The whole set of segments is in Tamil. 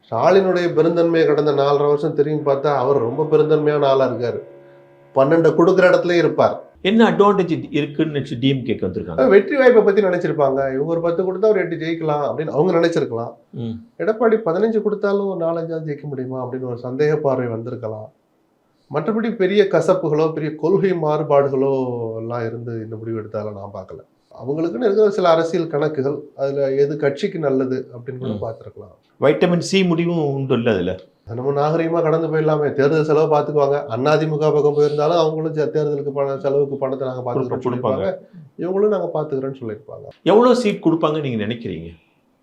ஸ்டாலினுடைய பெருந்தன்மையை கடந்த 4.5 வருஷம் திரும்பி பார்த்தா அவர் ரொம்ப பெருந்தன்மையான ஆளா இருக்காரு. 12 கொடுக்குற இடத்துலயே இருப்பார். என்ன அட்வான்டேஜ் இருக்குன்னு டிஎம்கேக்கு வந்திருக்காங்க? வெற்றி வாய்ப்பை பத்தி நினைச்சிருப்பாங்க. இவங்க ஒரு 10 கொடுத்தா ஒரு 8 ஜெயிக்கலாம் அப்படின்னு அவங்க நினைச்சிருக்கலாம். எடப்பாடி 15 கொடுத்தாலும் ஒரு 4-5 ஜெயிக்க முடியுமா அப்படின்னு ஒரு சந்தேக பார்வை வந்திருக்கலாம். மற்றபடி பெரிய கசப்புகளோ பெரிய கொள்கை மாறுபாடுகளோ எல்லாம் இருந்து இந்த முடிவு எடுத்தாலும் நான் பார்க்கல. அவங்களுக்குன்னு இருக்கிற சில அரசியல் கணக்குகள், அதுல எது கட்சிக்கு நல்லது அப்படின்னு கூட பார்த்துருக்கலாம். வைட்டமின் சி முடிவும் உண்டு இல்லை அதுல. நம்ம நாகரீகமா கடந்து போயிடலாமே. தேர்தல் செலவு பார்த்துக்குவாங்க. அதிமுக பக்கம் போயிருந்தாலும் அவங்களும் தேர்தலுக்கு செலவுக்கு பணத்தை நாங்க பார்த்துக்கிறோம். இவங்களும் நாங்க பார்த்துக்கிறோன்னு சொல்லியிருப்பாங்க. எவ்வளவு சீட் கொடுப்பாங்க நீங்க நினைக்கிறீங்க?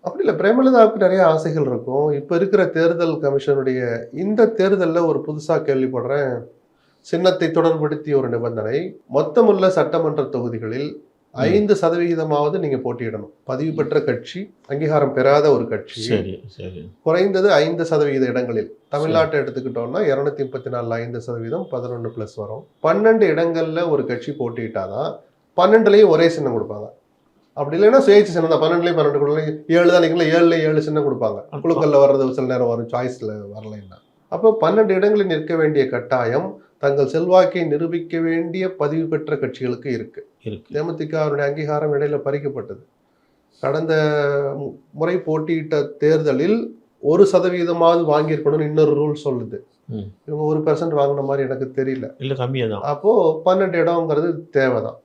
அப்படி இல்லை, பிரேமலதாவுக்கு நிறைய ஆசைகள் இருக்கும். இப்போ இருக்கிற தேர்தல் கமிஷனுடைய இந்த தேர்தலில் ஒரு புதுசாக கேள்விப்படுறேன், சின்னத்தை தொடர்படுத்திய ஒரு நிபந்தனை. மொத்தமுள்ள சட்டமன்ற தொகுதிகளில் 5% நீங்கள் போட்டியிடணும். பதிவு பெற்ற கட்சி, அங்கீகாரம் பெறாத ஒரு கட்சி, குறைந்தது 5% இடங்களில். தமிழ்நாட்டை எடுத்துக்கிட்டோம்னா 234 5%, 11+ வரும். 12 இடங்கள்ல ஒரு கட்சி போட்டியிட்டாதான் 12லையும் ஒரே சின்னம் கொடுப்பாங்க. அப்படி இல்லைன்னா சுயேட்சை சின்னம் தான். 12லையும் 12 கொடுக்கலாம். 7 தான் நிற்கலாம், 7ல 7 சின்னம் கொடுப்பாங்க. குழுக்கள்ல வர்றது சில நேரம் வரும், சாய்ஸ்ல வரலைன்னா. அப்போ 12 இடங்களில் நிற்க வேண்டிய கட்டாயம் தங்கள் செல்வாக்கை நிரூபிக்க வேண்டிய பதிவு பெற்ற கட்சிகளுக்கு இருக்கு. தேமுதிகவுடைய அங்கீகாரம் இடையில பறிக்கப்பட்டது. கடந்த முறை போட்டியிட்ட தேர்தலில் 1% வாங்கியிருக்கணும்னு இன்னொரு ரூல் சொல்லுது. இவங்க 1% வாங்கின மாதிரி எனக்கு தெரியல. இல்ல, கம்மியா தான். அப்போ 12 இடம்ங்கிறது தேவைதான்.